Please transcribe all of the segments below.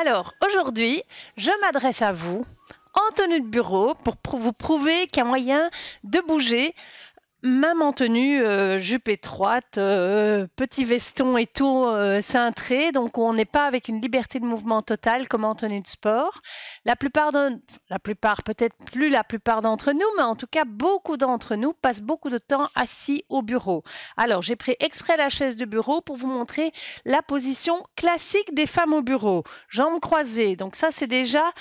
Alors, aujourd'hui, je m'adresse à vous en tenue de bureau pour vous prouver qu'il y a moyen de bouger, même en tenue jupe étroite, petit veston et tout cintré, donc on n'est pas avec une liberté de mouvement totale comme en tenue de sport. La plupart, peut-être plus la plupart d'entre nous, mais en tout cas beaucoup d'entre nous passent beaucoup de temps assis au bureau. Alors j'ai pris exprès la chaise de bureau pour vous montrer la position classique des femmes au bureau. Jambes croisées, donc ça c'est déjà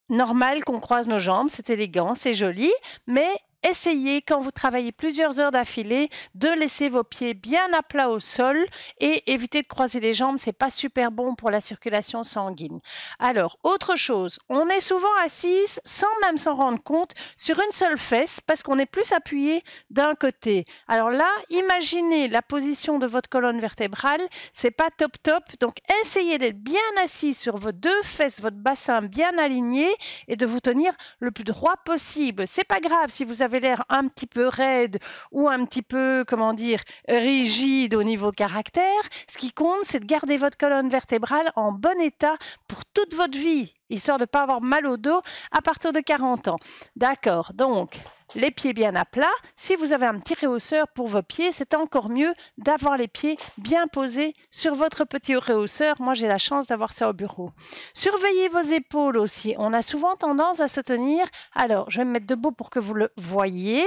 normal qu'on croise nos jambes, c'est élégant, c'est joli, mais essayez, quand vous travaillez plusieurs heures d'affilée, de laisser vos pieds bien à plat au sol et éviter de croiser les jambes, c'est pas super bon pour la circulation sanguine. Alors, autre chose, on est souvent assise sans même s'en rendre compte sur une seule fesse parce qu'on est plus appuyé d'un côté. Alors là, imaginez la position de votre colonne vertébrale, c'est pas top, donc essayez d'être bien assis sur vos deux fesses, votre bassin bien aligné et de vous tenir le plus droit possible. C'est pas grave si vous avez l'air un petit peu raide ou un petit peu, comment dire, rigide au niveau caractère. Ce qui compte, c'est de garder votre colonne vertébrale en bon état pour toute votre vie, histoire de ne pas avoir mal au dos à partir de 40 ans. D'accord, donc les pieds bien à plat. Si vous avez un petit réhausseur pour vos pieds, c'est encore mieux d'avoir les pieds bien posés sur votre petit réhausseur. Moi, j'ai la chance d'avoir ça au bureau. Surveillez vos épaules aussi. On a souvent tendance à se tenir. Alors, je vais me mettre debout pour que vous le voyez.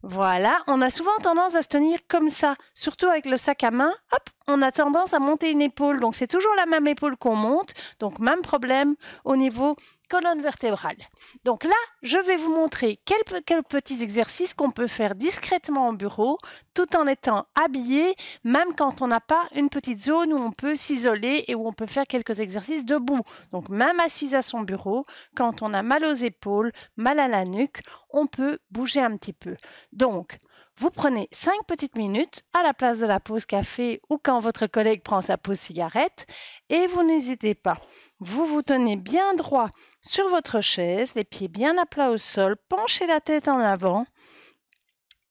Voilà, on a souvent tendance à se tenir comme ça, surtout avec le sac à main. Hop, on a tendance à monter une épaule, donc c'est toujours la même épaule qu'on monte. Donc, même problème au niveau colonne vertébrale. Donc là, je vais vous montrer quelques petits exercices qu'on peut faire discrètement au bureau, tout en étant habillé, même quand on n'a pas une petite zone où on peut s'isoler et où on peut faire quelques exercices debout. Donc, même assise à son bureau, quand on a mal aux épaules, mal à la nuque, on peut bouger un petit peu. Donc, vous prenez 5 petites minutes à la place de la pause café ou quand votre collègue prend sa pause cigarette et vous n'hésitez pas. Vous vous tenez bien droit sur votre chaise, les pieds bien à plat au sol, penchez la tête en avant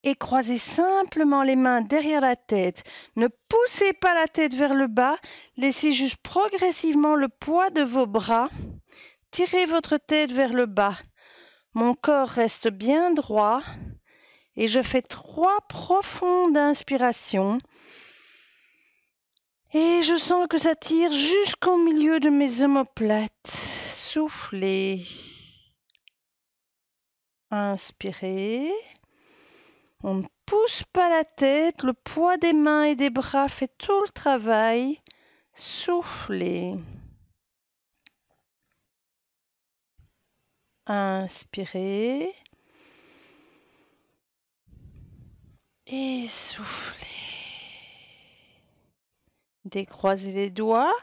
et croisez simplement les mains derrière la tête. Ne poussez pas la tête vers le bas, laissez juste progressivement le poids de vos bras. Tirez votre tête vers le bas. Mon corps reste bien droit. Et je fais 3 profondes inspirations. Et je sens que ça tire jusqu'au milieu de mes omoplates. Soufflez. Inspirez. On ne pousse pas la tête. Le poids des mains et des bras fait tout le travail. Soufflez. Inspirez. Et soufflez. Décroisez les doigts.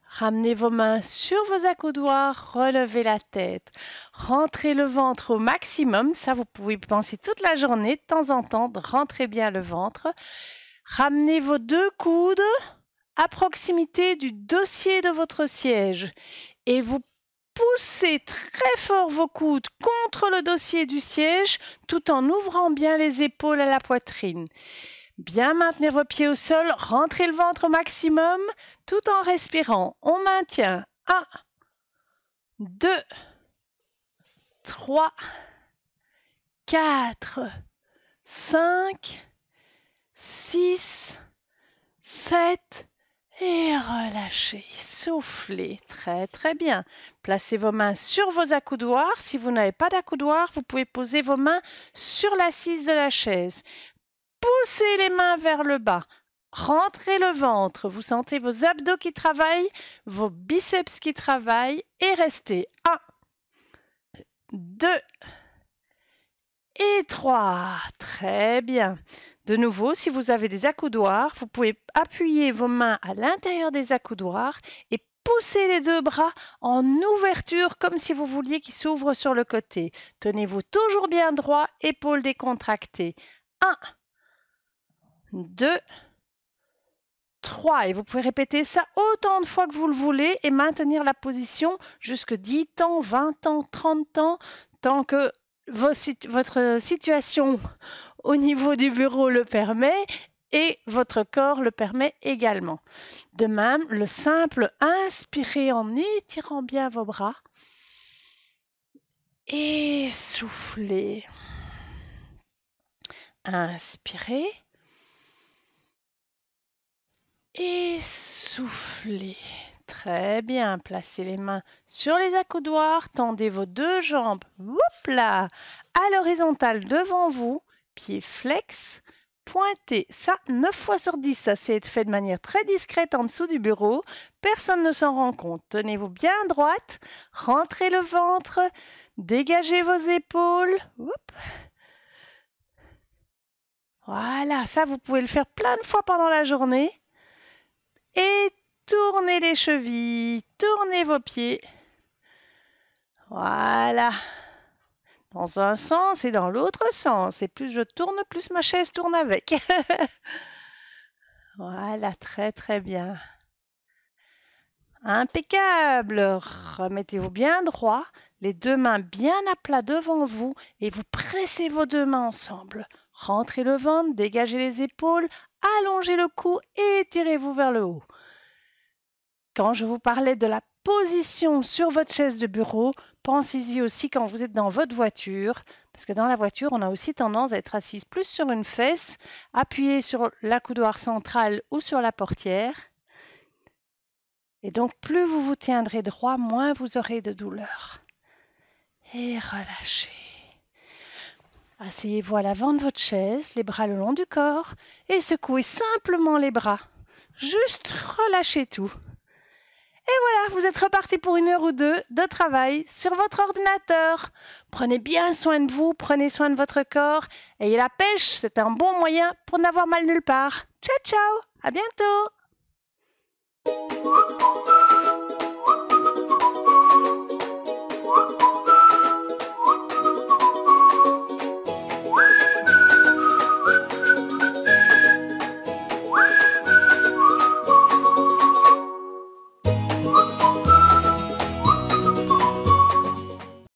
Ramenez vos mains sur vos accoudoirs. Relevez la tête. Rentrez le ventre au maximum. Ça, vous pouvez y penser toute la journée. De temps en temps, rentrez bien le ventre. Ramenez vos 2 coudes à proximité du dossier de votre siège. Et vous poussez très fort vos coudes contre le dossier du siège tout en ouvrant bien les épaules à la poitrine. Bien maintenir vos pieds au sol, rentrez le ventre au maximum tout en respirant. On maintient 1, 2, 3, 4, 5, 6, 7 et relâchez, soufflez, très bien. Placez vos mains sur vos accoudoirs. Si vous n'avez pas d'accoudoir, vous pouvez poser vos mains sur l'assise de la chaise. Poussez les mains vers le bas. Rentrez le ventre. Vous sentez vos abdos qui travaillent, vos biceps qui travaillent et restez. 1, 2 et 3. Très bien. De nouveau, si vous avez des accoudoirs, vous pouvez appuyer vos mains à l'intérieur des accoudoirs et pousser les 2 bras en ouverture comme si vous vouliez qu'ils s'ouvrent sur le côté. Tenez-vous toujours bien droit, épaules décontractées. 1, 2, 3. Et vous pouvez répéter ça autant de fois que vous le voulez et maintenir la position jusque 10 ans, 20 ans, 30 ans, tant que votre situation au niveau du bureau le permet et votre corps le permet également. De même, le simple inspirer en étirant bien vos bras et soufflez. Inspirez et soufflez. Très bien, placez les mains sur les accoudoirs, tendez vos deux jambes, hop là, à l'horizontale devant vous, pieds flex, pointez. Ça, 9 fois sur 10, ça c'est fait de manière très discrète en dessous du bureau, personne ne s'en rend compte. Tenez-vous bien droite, rentrez le ventre, dégagez vos épaules, hop. Voilà, ça vous pouvez le faire plein de fois pendant la journée. Et tournez les chevilles, tournez vos pieds. Voilà. Dans un sens et dans l'autre sens. Et plus je tourne, plus ma chaise tourne avec. Voilà, très très bien. Impeccable. Remettez-vous bien droit, les deux mains bien à plat devant vous et vous pressez vos deux mains ensemble. Rentrez le ventre, dégagez les épaules, allongez le cou et étirez-vous vers le haut. Quand je vous parlais de la position sur votre chaise de bureau, pensez-y aussi quand vous êtes dans votre voiture, parce que dans la voiture, on a aussi tendance à être assise plus sur une fesse, appuyée sur l'accoudoir central ou sur la portière. Et donc, plus vous vous tiendrez droit, moins vous aurez de douleur. Et relâchez. Asseyez-vous à l'avant de votre chaise, les bras le long du corps, et secouez simplement les bras. Juste relâchez tout. Et voilà, vous êtes reparti pour 1 heure ou 2 de travail sur votre ordinateur. Prenez bien soin de vous, prenez soin de votre corps. Ayez la pêche, c'est un bon moyen pour n'avoir mal nulle part. Ciao, ciao, à bientôt.